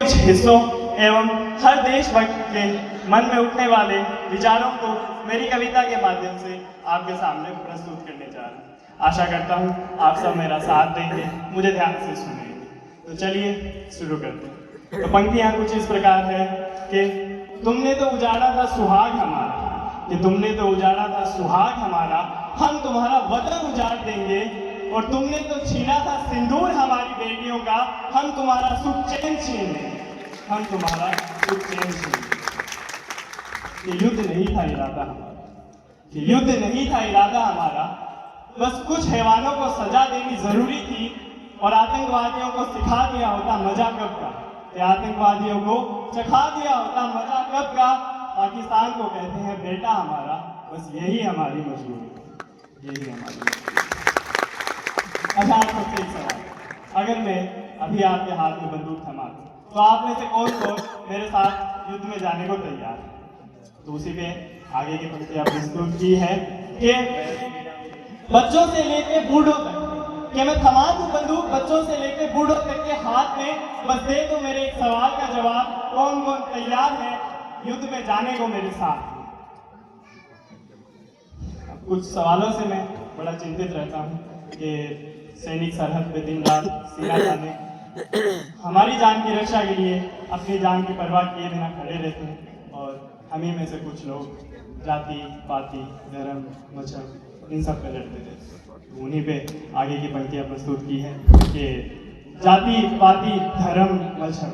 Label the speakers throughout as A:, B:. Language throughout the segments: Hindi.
A: कुछ हिस्सों एवं हर देशभक्त के मन में उठने वाले विचारों को मेरी कविता के माध्यम से आपके सामने प्रस्तुत करने जा रहा हूँ। आशा करता हूँ आप सब मेरा साथ देंगे, मुझे ध्यान से सुनेंगे। तो चलिए शुरू करते हैं। तो पंक्तियाँ कुछ इस प्रकार है कि तुमने तो उजाड़ा था सुहाग हमारा, कि तुमने तो उजाड़ा था सुहाग हमारा, हम तुम्हारा वतन उजाड़ देंगे। और तुमने तो छीना था सिंदूर हमारी बेटियों का, हम तुम्हारा सुख चैन छीन लेंगे, हम तुम्हारा सुख चैन छीन लेंगे। ये युद्ध नहीं था इरादा हमारा, ये युद्ध नहीं था इरादा हमारा, बस कुछ हैवानों को सजा देनी जरूरी थी और आतंकवादियों को सिखा दिया होता मजा कब का, आतंकवादियों को चखा दिया होता मजा कब का। पाकिस्तान को कहते हैं बेटा हमारा, बस यही हमारी मजबूरी, यही हमारी। अच्छा, आप सबसे एक सवाल, अगर मैं अभी आपके हाथ में बंदूक थमा दूं तो आप में से कौन कौन मेरे साथ युद्ध में जाने को तैयार है? तो उसी पे आगे की पंक्तियां प्रस्तुत की है कि बच्चों से लेके बूढ़ों तक, कि मैं थमा दूं बंदूक बच्चों से लेके बूढ़ों तक के हाथ में, बस दे दो मेरे एक सवाल का जवाब, कौन कौन तैयार है युद्ध में जाने को मेरे साथ? कुछ सवालों से मैं बड़ा चिंतित रहता हूँ कि सैनिक सरहद पे दिन रात सीना ताने हमारी जान की रक्षा के लिए अपनी जान की परवाह किए बिना खड़े रहते हैं, और हम ही में से कुछ लोग जाति पाति धर्म मजहब इन सब पे लड़ते थे। उन्हीं पे आगे की पंक्तियां प्रस्तुत की है कि जाति पाति धर्म मजहब,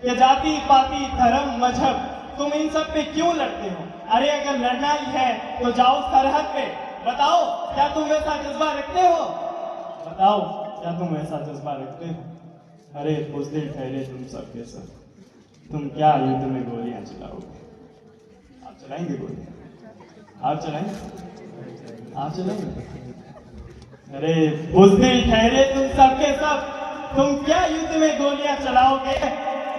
A: कि जाति पाति धर्म मजहब तुम इन सब पे क्यों लड़ते हो? अरे अगर लड़ना ही है तो जाओ सरहद पे, बताओ क्या तुम वैसा जज्बा रखते हो? बताओ क्या तुम वैसा जज्बा रखते हो? अरे बुज़दिल ठहरे तुम सबके सब, तुम क्या युद्ध में गोलियां चलाओगे? आप चलाएंगे गोलियां? आप चलाएंगे? आप चलाएंगे? अरे बुज़दिल ठहरे तुम सबके सब, तुम क्या युद्ध में गोलियां चलाओगे?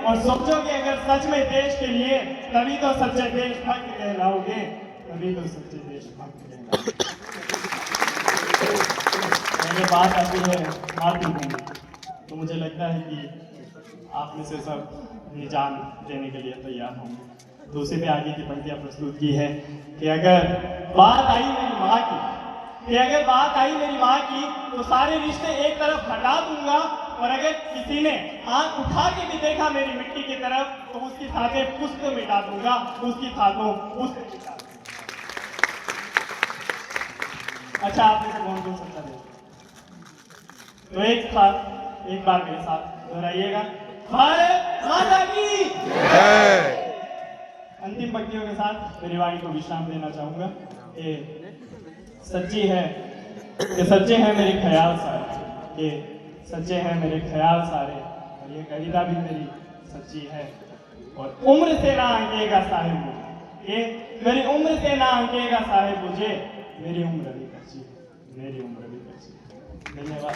A: और सोचोगे अगर सच में देश के लिए, तभी तो सच्चे देशभक्त कहलाओगे, तभी तो सच्चे देशभक्त कहलाओगे। पहले बात आती है मातृभूमि, तो मुझे लगता है कि आप में से सब अपनी जान देने के लिए तैयार होंगे। तो उसी पे आगे की पंक्तियां प्रस्तुत की है कि अगर बात आई मेरी माँ की, कि अगर बात आई मेरी माँ की तो सारे रिश्ते एक तरफ हटा दूंगा, और अगर किसी ने आंख उठा के भी देखा मेरी मिट्टी की तरफ तो उसकी थाते पुष्प मिटा दूंगा, उसकी थातों पुष्प मिटा दूंगा। अच्छा, आप में से कौन कौन सच्चा देश? तो एक बार मेरे साथ दोहराइएगा, भारत माता की जय। अंतिम पंक्तियों के साथ मेरी वाणी को विश्राम देना चाहूंगा कि सच्ची है, कि सच्चे हैं मेरे ख्याल सारे, कि सच्चे हैं मेरे ख्याल सारे, और ये कविता भी मेरी सच्ची है। और उम्र से ना आंकेगा साहिब मुझे, ये मेरी उम्र से ना आंकेगा साहिब मुझे, मेरी उम्र भी कच्ची है, मेरी उम्र भी कच्ची है। धन्यवाद।